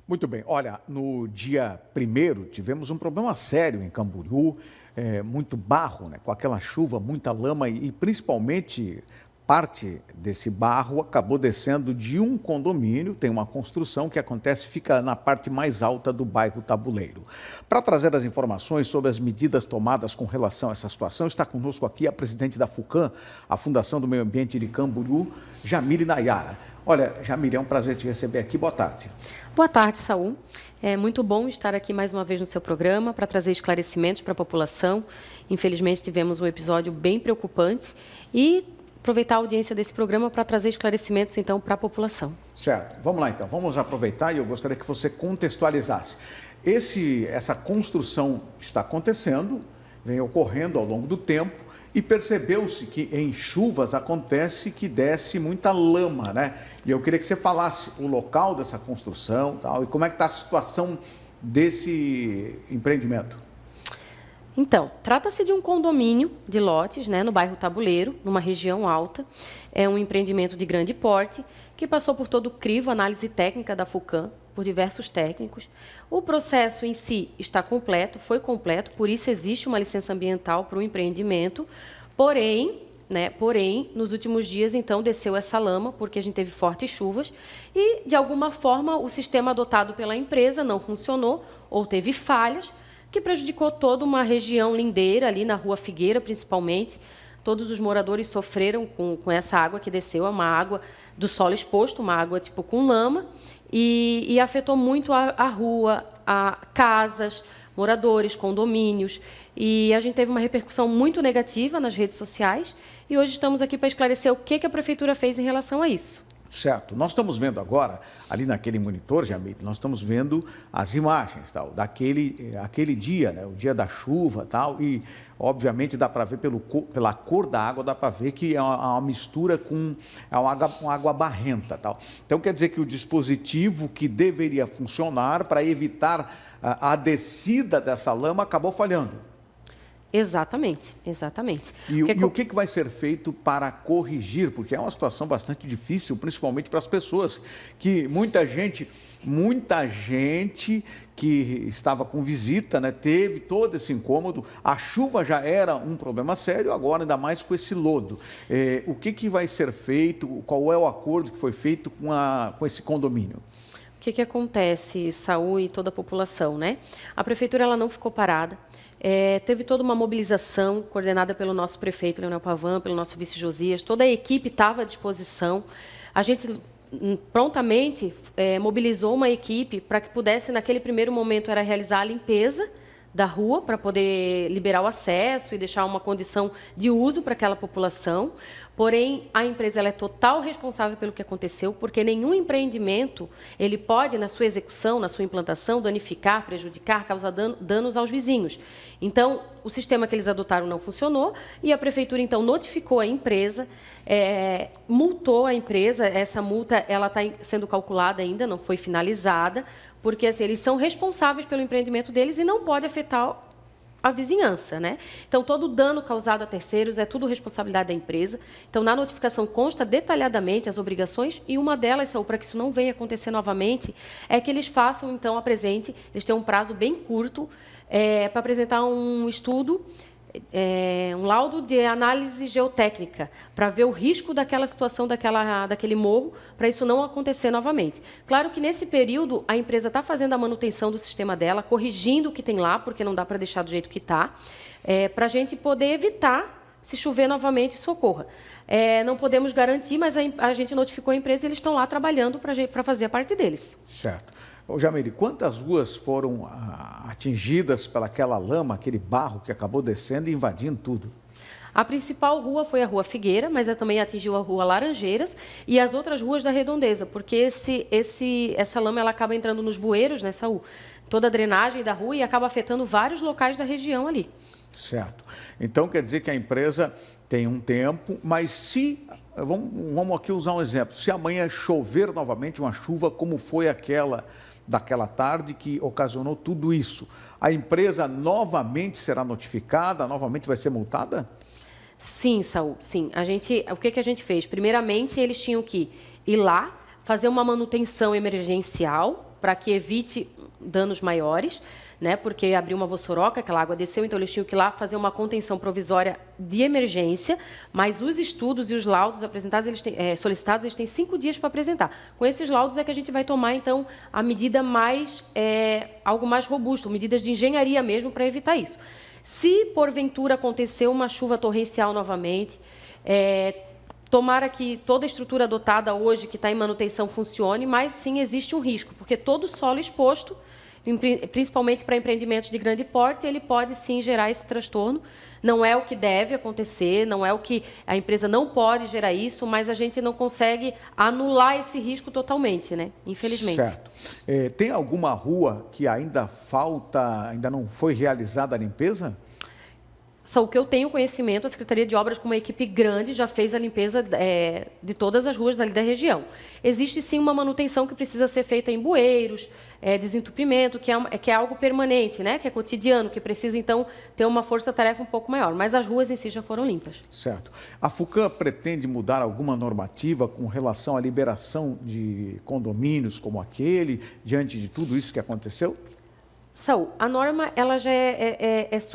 Muito bem. Olha, no dia 1º tivemos um problema sério em Camboriú, muito barro, né? Com aquela chuva, muita lama e principalmente parte desse barro acabou descendo de um condomínio, tem uma construção que fica na parte mais alta do bairro Tabuleiro. Para trazer as informações sobre as medidas tomadas com relação a essa situação, está conosco aqui a presidente da FUCAM, a Fundação do Meio Ambiente de Camboriú, Jamile Nayara. Olha, Jamile, é um prazer te receber aqui. Boa tarde. Boa tarde, Saul. É muito bom estar aqui mais uma vez no seu programa para trazer esclarecimentos para a população. Infelizmente, tivemos um episódio bem preocupante e aproveitar a audiência desse programa para trazer esclarecimentos, então, para a população. Certo. Vamos lá, então. Vamos aproveitar e eu gostaria que você contextualizasse. Essa construção está acontecendo, vem ocorrendo ao longo do tempo e percebeu-se que em chuvas acontece que desce muita lama, né? E eu queria que você falasse o local dessa construção tal, e como é que está a situação desse empreendimento. Então, trata-se de um condomínio de lotes, né, no bairro Tabuleiro, numa região alta. É um empreendimento de grande porte, que passou por todo o crivo, análise técnica da FUCAM, por diversos técnicos. O processo em si está completo, foi completo, por isso existe uma licença ambiental para o empreendimento. Porém, nos últimos dias, então, desceu essa lama, porque a gente teve fortes chuvas, e, de alguma forma, o sistema adotado pela empresa não funcionou, ou teve falhas, que prejudicou toda uma região lindeira, ali na Rua Figueira, principalmente. Todos os moradores sofreram com essa água que desceu, é uma água do solo exposto, uma água tipo com lama, e afetou muito a rua, casas, moradores, condomínios, e a gente teve uma repercussão muito negativa nas redes sociais, e hoje estamos aqui para esclarecer o que a Prefeitura fez em relação a isso. Certo. Nós estamos vendo agora, ali naquele monitor, Jamile, nós estamos vendo as imagens aquele dia, né, o dia da chuva tal, e obviamente dá para ver pela cor da água, dá para ver que é uma mistura com uma água barrenta tal. Então quer dizer que o dispositivo que deveria funcionar para evitar a descida dessa lama acabou falhando. Exatamente, exatamente. E o que vai ser feito para corrigir? Porque é uma situação bastante difícil, principalmente para as pessoas, que muita gente que estava com visita, né, teve todo esse incômodo. A chuva já era um problema sério, agora ainda mais com esse lodo. O que vai ser feito? Qual é o acordo que foi feito com esse condomínio? O que acontece, Saúl e toda a população, né? A Prefeitura ela não ficou parada. Teve toda uma mobilização coordenada pelo nosso prefeito, Leonel Pavan, pelo nosso vice Josias, toda a equipe estava à disposição. A gente prontamente mobilizou uma equipe para que pudesse, naquele primeiro momento, realizar a limpeza da rua, para poder liberar o acesso e deixar uma condição de uso para aquela população. Porém, a empresa ela é total responsável pelo que aconteceu, porque nenhum empreendimento ele pode, na sua execução, na sua implantação, danificar, prejudicar, causar danos aos vizinhos. Então, o sistema que eles adotaram não funcionou e a Prefeitura, então, notificou a empresa, multou a empresa. Essa multa ela está sendo calculada ainda, não foi finalizada, porque assim, eles são responsáveis pelo empreendimento deles e não pode afetar a vizinhança, né? Então, todo o dano causado a terceiros é tudo responsabilidade da empresa. Então, na notificação consta detalhadamente as obrigações e uma delas, para que isso não venha acontecer novamente, é que eles façam, então, eles têm um prazo bem curto para apresentar um estudo, um laudo de análise geotécnica, para ver o risco daquela situação, daquele morro, para isso não acontecer novamente. Claro que, nesse período, a empresa está fazendo a manutenção do sistema dela, corrigindo o que tem lá, porque não dá para deixar do jeito que está, para a gente poder evitar, se chover novamente, socorra. Não podemos garantir, mas a gente notificou a empresa e eles estão lá trabalhando para fazer a parte deles. Certo. Ô, Jamile, quantas ruas foram atingidas pelaquela lama, aquele barro que acabou descendo e invadindo tudo? A principal rua foi a Rua Figueira, mas também atingiu a Rua Laranjeiras e as outras ruas da Redondeza, porque essa lama ela acaba entrando nos bueiros, né, Saúl? Toda a drenagem da rua e acaba afetando vários locais da região ali. Certo. Então, quer dizer que a empresa tem um tempo, mas vamos aqui usar um exemplo, se amanhã chover novamente uma chuva como foi daquela tarde que ocasionou tudo isso, a empresa novamente será notificada, novamente vai ser multada? Sim, Saúl, sim. O que a gente fez? Primeiramente, eles tinham que ir lá, fazer uma manutenção emergencial, para que evite danos maiores, né? Porque abriu uma vossoroca, aquela água desceu, então eles tinham que ir lá fazer uma contenção provisória de emergência, mas os estudos e os laudos apresentados, solicitados, eles têm 5 dias para apresentar. Com esses laudos é que a gente vai tomar, então, a medida mais, algo mais robusto, medidas de engenharia mesmo para evitar isso. Se, porventura, acontecer uma chuva torrencial novamente, tomara que toda a estrutura adotada hoje, que está em manutenção, funcione, mas sim existe um risco, porque todo solo exposto, principalmente para empreendimentos de grande porte, ele pode sim gerar esse transtorno. Não é o que deve acontecer, não é o que a empresa não pode gerar isso, mas a gente não consegue anular esse risco totalmente, né? Infelizmente. Certo. Tem alguma rua que ainda falta, ainda não foi realizada a limpeza? Só o que eu tenho conhecimento, a Secretaria de Obras, com uma equipe grande, já fez a limpeza de todas as ruas dali da região. Existe, sim, uma manutenção que precisa ser feita em bueiros, desentupimento, que é algo permanente, né? Que é cotidiano, que precisa, então, ter uma força-tarefa um pouco maior. Mas as ruas em si já foram limpas. Certo. A FUCAM pretende mudar alguma normativa com relação à liberação de condomínios como aquele, diante de tudo isso que aconteceu? Saul, a norma, ela já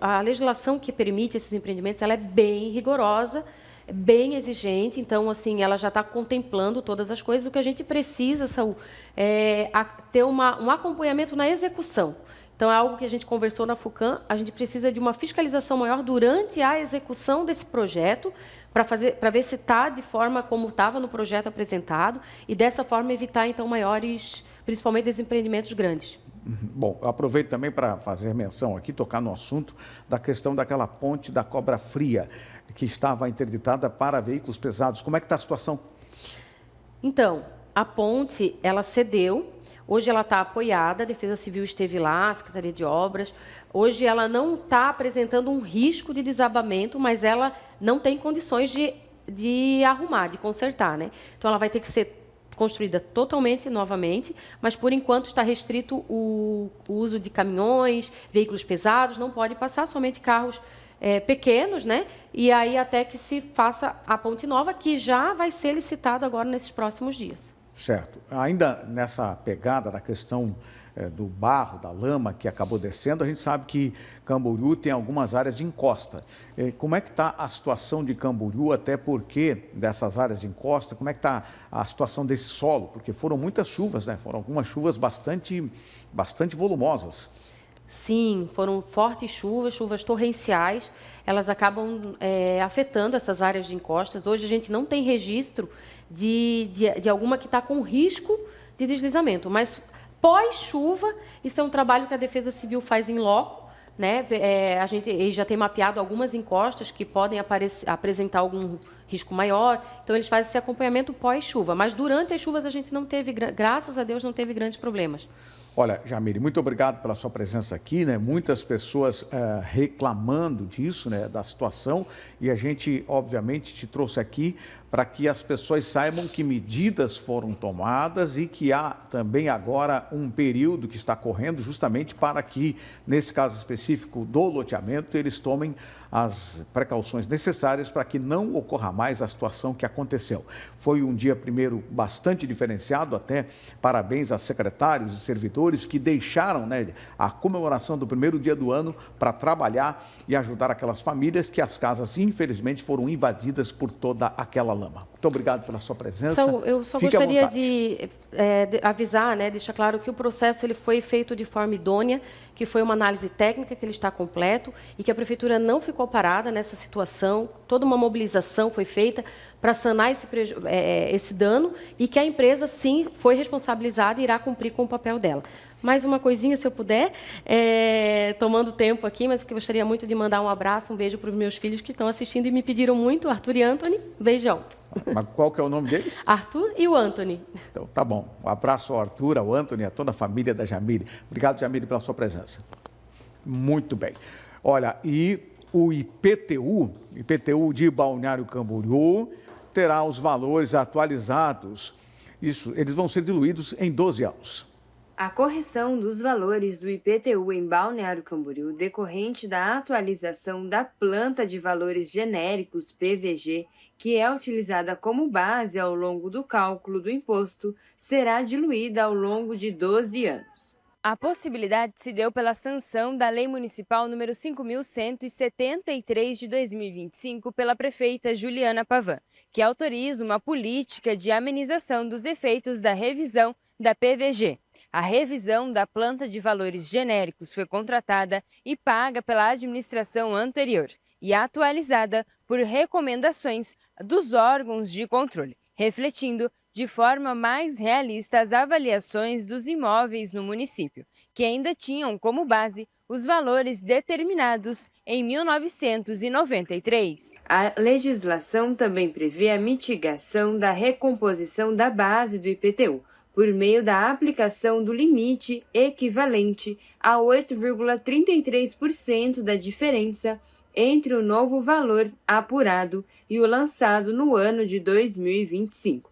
a legislação que permite esses empreendimentos, ela é bem rigorosa, bem exigente, então, assim, ela já está contemplando todas as coisas. O que a gente precisa, Saul, é ter um acompanhamento na execução. Então, é algo que a gente conversou na FUCAM, a gente precisa de uma fiscalização maior durante a execução desse projeto, para ver se está de forma como estava no projeto apresentado, e dessa forma evitar, então, maiores, principalmente desempreendimentos grandes. Bom, eu aproveito também para fazer menção aqui, tocar no assunto da questão daquela ponte da Cobra Fria, que estava interditada para veículos pesados. Como é que está a situação? Então, a ponte, ela cedeu, hoje ela está apoiada, a Defesa Civil esteve lá, a Secretaria de Obras. Hoje ela não está apresentando um risco de desabamento, mas ela não tem condições de arrumar, de consertar, né? Então, ela vai ter que ser construída totalmente novamente, mas por enquanto está restrito o uso de caminhões, veículos pesados, não pode passar, somente carros pequenos, né? E aí até que se faça a ponte nova, que já vai ser licitado agora nesses próximos dias. Certo. Ainda nessa pegada da questão do barro, da lama que acabou descendo, a gente sabe que Camboriú tem algumas áreas de encosta. Como é que está a situação de Camboriú, até porque dessas áreas de encosta, como é que está a situação desse solo? Porque foram muitas chuvas, né? Foram algumas chuvas bastante volumosas. Sim, foram fortes chuvas torrenciais, elas acabam afetando essas áreas de encostas. Hoje a gente não tem registro de alguma que está com risco de deslizamento, mas pós-chuva, isso é um trabalho que a Defesa Civil faz em loco, né? A gente já tem mapeado algumas encostas que podem apresentar algum risco maior, então eles fazem esse acompanhamento pós-chuva, mas durante as chuvas a gente não teve, graças a Deus, não teve grandes problemas. Olha, Jamile, muito obrigado pela sua presença aqui, né? Muitas pessoas reclamando disso, né? Da situação, e a gente, obviamente, te trouxe aqui para que as pessoas saibam que medidas foram tomadas e que há também agora um período que está correndo justamente para que, nesse caso específico do loteamento, eles tomem as precauções necessárias para que não ocorra mais a situação que aconteceu. Foi um dia, primeiro, bastante diferenciado, até parabéns a secretários e servidores que deixaram, né, a comemoração do primeiro dia do ano para trabalhar e ajudar aquelas famílias que as casas, infelizmente, foram invadidas por toda aquela lama. Muito obrigado pela sua presença. Eu só gostaria de avisar, né, deixar claro que o processo ele foi feito de forma idônea, que foi uma análise técnica, que ele está completo e que a Prefeitura não ficou parada nessa situação, toda uma mobilização foi feita para sanar esse dano e que a empresa, sim, foi responsabilizada e irá cumprir com o papel dela. Mais uma coisinha, se eu puder, tomando tempo aqui, mas que eu gostaria muito de mandar um abraço, um beijo para os meus filhos que estão assistindo e me pediram muito, Arthur e Anthony. Beijão. Mas qual que é o nome deles? Arthur e o Anthony. Então, tá bom. Um abraço ao Arthur, ao Anthony, a toda a família da Jamile. Obrigado, Jamile, pela sua presença. Muito bem. Olha, e o IPTU de Balneário Camboriú, terá os valores atualizados. Isso, eles vão ser diluídos em 12 anos. A correção dos valores do IPTU em Balneário Camboriú, decorrente da atualização da planta de valores genéricos PVG, que é utilizada como base ao longo do cálculo do imposto, será diluída ao longo de 12 anos. A possibilidade se deu pela sanção da Lei Municipal número 5.173 de 2025 pela prefeita Juliana Pavan, que autoriza uma política de amenização dos efeitos da revisão da PVG. A revisão da planta de valores genéricos foi contratada e paga pela administração anterior e atualizada por recomendações dos órgãos de controle, refletindo de forma mais realista as avaliações dos imóveis no município, que ainda tinham como base os valores determinados em 1993. A legislação também prevê a mitigação da recomposição da base do IPTU, por meio da aplicação do limite equivalente a 8,33% da diferença entre o novo valor apurado e o lançado no ano de 2025.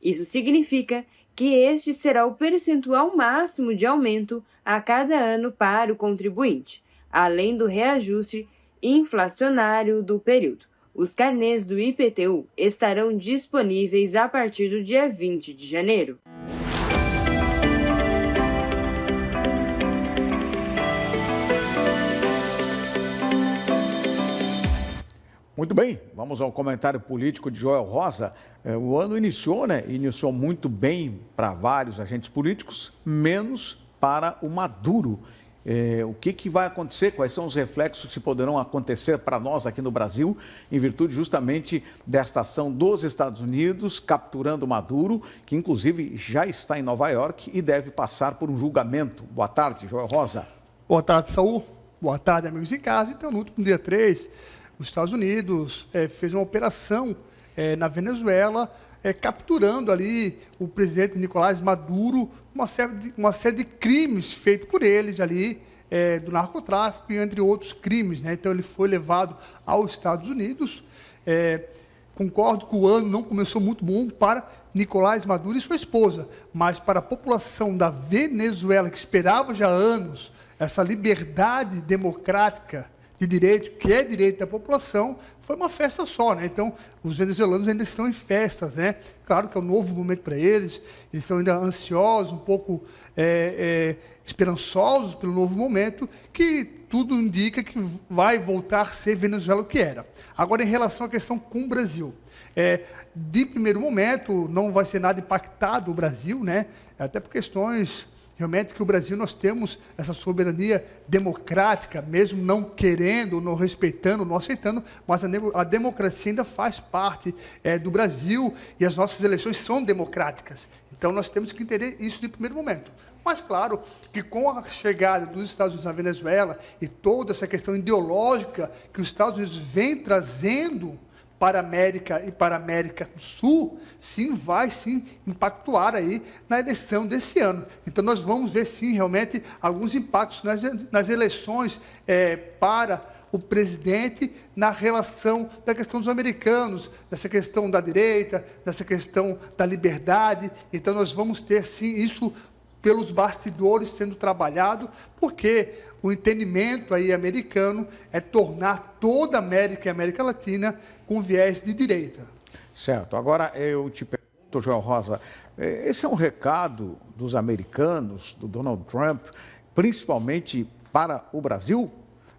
Isso significa que este será o percentual máximo de aumento a cada ano para o contribuinte, além do reajuste inflacionário do período. Os carnês do IPTU estarão disponíveis a partir do dia 20 de janeiro. Muito bem, vamos ao comentário político de Joel Rosa. O ano iniciou, né? Iniciou muito bem para vários agentes políticos, menos para o Maduro. O que vai acontecer? Quais são os reflexos que poderão acontecer para nós aqui no Brasil, em virtude justamente desta ação dos Estados Unidos, capturando Maduro, que inclusive já está em Nova York e deve passar por um julgamento. Boa tarde, Joel Rosa. Boa tarde, Saul. Boa tarde, amigos em casa. Então, no último dia 3, os Estados Unidos fez uma operação na Venezuela, capturando ali o presidente Nicolás Maduro, uma série de crimes feitos por eles ali, do narcotráfico e entre outros crimes, né? Então ele foi levado aos Estados Unidos. Concordo que o ano não começou muito bom para Nicolás Maduro e sua esposa, mas para a população da Venezuela, que esperava já há anos essa liberdade democrática de direito, que é direito da população, foi uma festa só, né? Então, os venezuelanos ainda estão em festas, né? Claro que é um novo momento para eles, eles estão ainda ansiosos, um pouco esperançosos pelo novo momento, que tudo indica que vai voltar a ser Venezuela o que era. Agora, em relação à questão com o Brasil, de primeiro momento, não vai ser nada impactado o Brasil, né? Até por questões realmente que o Brasil nós temos essa soberania democrática, mesmo não querendo, não respeitando, não aceitando, mas a democracia ainda faz parte do Brasil e as nossas eleições são democráticas. Então nós temos que entender isso de primeiro momento. Mas claro que com a chegada dos Estados Unidos na Venezuela e toda essa questão ideológica que os Estados Unidos vem trazendo para a América e para a América do Sul, sim, vai sim impactuar aí na eleição desse ano. Então nós vamos ver sim realmente alguns impactos nas eleições para o presidente na relação da questão dos americanos, dessa questão da direita, dessa questão da liberdade. Então nós vamos ter sim isso pelos bastidores sendo trabalhado, porque o entendimento aí americano é tornar toda a América e a América Latina com viés de direita. Certo. Agora eu te pergunto, Joel Rosa, esse é um recado dos americanos, do Donald Trump, principalmente para o Brasil?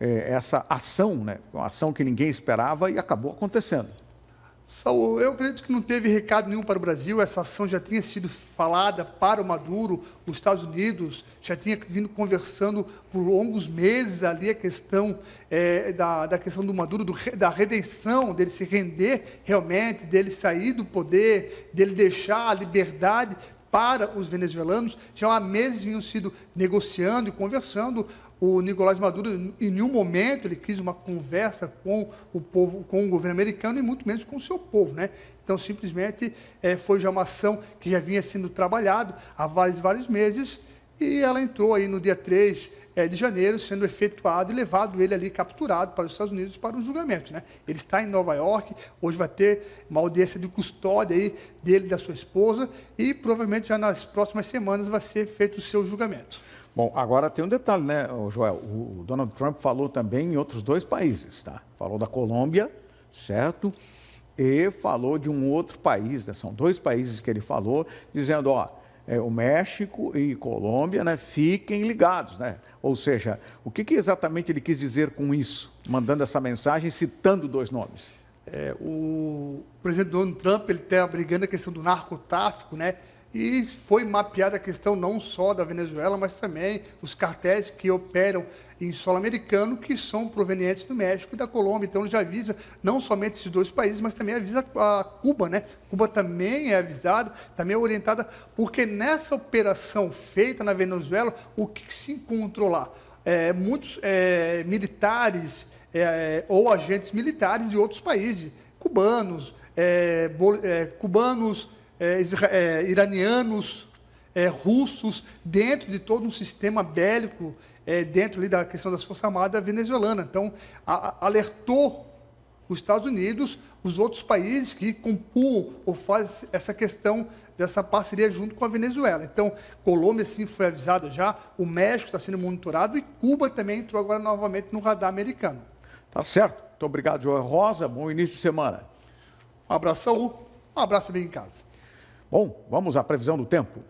Essa ação, né? Uma ação que ninguém esperava e acabou acontecendo. Saul, eu acredito que não teve recado nenhum para o Brasil, essa ação já tinha sido falada para o Maduro, os Estados Unidos já tinha vindo conversando por longos meses ali a questão da questão do Maduro, da redenção, dele se render realmente, dele sair do poder, dele deixar a liberdade para os venezuelanos. Já há meses vinham sido negociando e conversando. O Nicolás Maduro, em nenhum momento, ele quis uma conversa com o povo, com o governo americano e muito menos com o seu povo, né? Então, simplesmente, foi já uma ação que já vinha sendo trabalhado há vários meses e ela entrou aí no dia 3 de janeiro, sendo efetuado e levado ele ali capturado para os Estados Unidos para um julgamento, né? Ele está em Nova York, hoje vai ter uma audiência de custódia aí dele e da sua esposa e provavelmente já nas próximas semanas vai ser feito o seu julgamento. Bom, agora tem um detalhe, né, Joel? O Donald Trump falou também em outros 2 países, tá? Falou da Colômbia, certo? E falou de um outro país, né? São 2 países que ele falou, dizendo, o México e Colômbia, né, fiquem ligados, né? Ou seja, o que exatamente ele quis dizer com isso, mandando essa mensagem, citando 2 nomes? O presidente Donald Trump ele está brigando a questão do narcotráfico, né? E foi mapeada a questão não só da Venezuela, mas também os cartéis que operam em solo americano, que são provenientes do México e da Colômbia. Então, ele já avisa não somente esses 2 países, mas também avisa a Cuba, né? Cuba também é avisada, também é orientada, porque nessa operação feita na Venezuela, o que se encontrou lá? Muitos militares ou agentes militares de outros países, cubanos, iranianos, russos, dentro de todo um sistema bélico, dentro ali da questão das Forças Armadas venezuelanas. Então, alertou os Estados Unidos, os outros países que compuam ou fazem essa questão dessa parceria junto com a Venezuela. Então, Colômbia, sim, foi avisada já, o México está sendo monitorado e Cuba também entrou agora novamente no radar americano. Tá certo. Muito obrigado, Joel Rosa. Bom início de semana. Um abraço, Saúl. Um abraço bem em casa. Bom, vamos à previsão do tempo.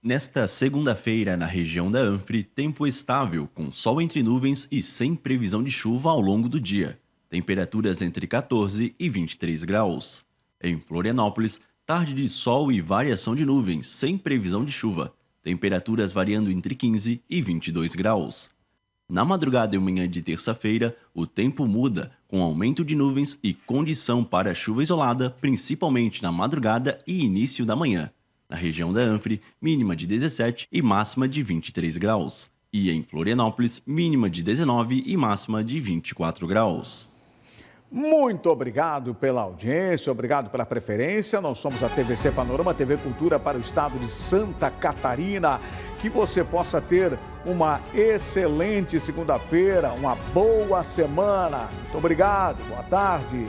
Nesta segunda-feira, na região da Anfre, tempo estável, com sol entre nuvens e sem previsão de chuva ao longo do dia. Temperaturas entre 14 e 23 graus. Em Florianópolis, tarde de sol e variação de nuvens, sem previsão de chuva. Temperaturas variando entre 15 e 22 graus. Na madrugada e manhã de terça-feira, o tempo muda, com aumento de nuvens e condição para chuva isolada, principalmente na madrugada e início da manhã. Na região da Anfre, mínima de 17 e máxima de 23 graus. E em Florianópolis, mínima de 19 e máxima de 24 graus. Muito obrigado pela audiência, obrigado pela preferência. Nós somos a TVC Panorama, TV Cultura para o estado de Santa Catarina. Que você possa ter uma excelente segunda-feira, uma boa semana. Muito obrigado, boa tarde.